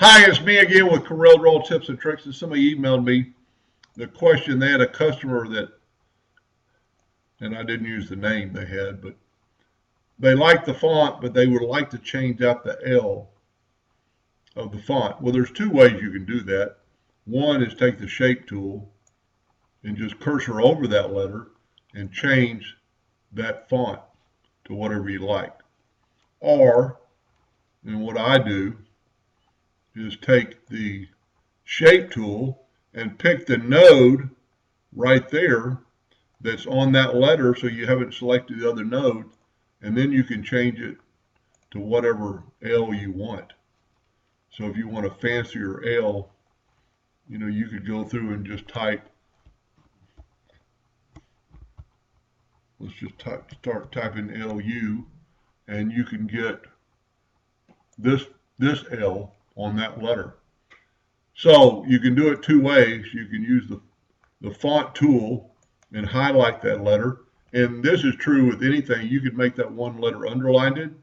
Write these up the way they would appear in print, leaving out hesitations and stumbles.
Hi, it's me again with Corel Draw Tips and Tricks. And somebody emailed me the question. They had a customer that, and I didn't use the name they had, but they liked the font, but they would like to change out the L of the font. Well, there's two ways you can do that. One is take the shape tool and just cursor over that letter and change that font to whatever you like. Or, and what I do is take the shape tool and pick the node right there that's on that letter, so you haven't selected the other node, and then you can change it to whatever L you want. So if you want a fancier L, you could go through and just type, let's just start typing LU, and you can get this L on that letter. So you can do it two ways. You can use the font tool and highlight that letter. And this is true with anything. You could make that one letter underlined.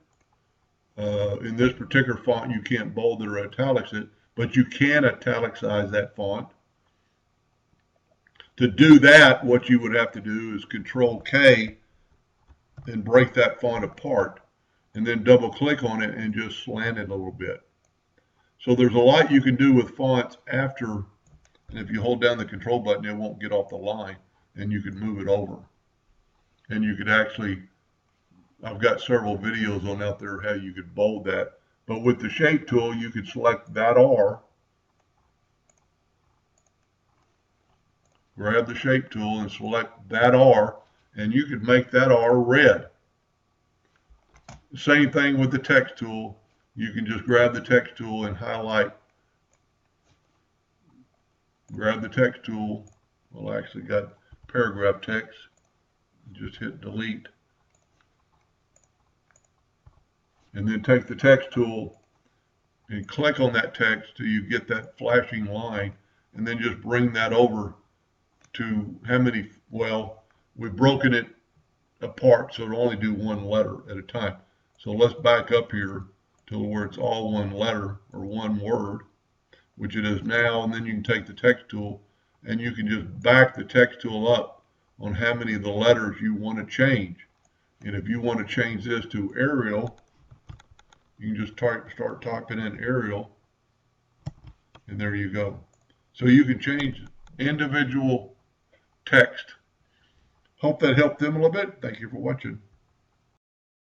In this particular font, you can't bold it or italics it, but you can italicize that font. To do that, what you would have to do is Control K and break that font apart, and then double click on it and just slant it a little bit. So there's a lot you can do with fonts after, and if you hold down the control button, it won't get off the line, and you can move it over. And you could actually, I've got several videos on out there how you could bold that. But with the shape tool, you could select that R, grab the shape tool and select that R, and you could make that R red. Same thing with the text tool. You can just grab the text tool and highlight. Grab the text tool. Well, I actually got paragraph text. Just hit delete. And then take the text tool and click on that text till you get that flashing line, and then just bring that over to how many, well, we've broken it apart so it'll only do one letter at a time. So let's back up here to where it's all one letter or one word, which it is now, and then you can take the text tool and you can just back the text tool up on how many of the letters you want to change. And if you want to change this to Arial, you can just start typing in Arial, and there you go. So you can change individual text. Hope that helped them a little bit. Thank you for watching.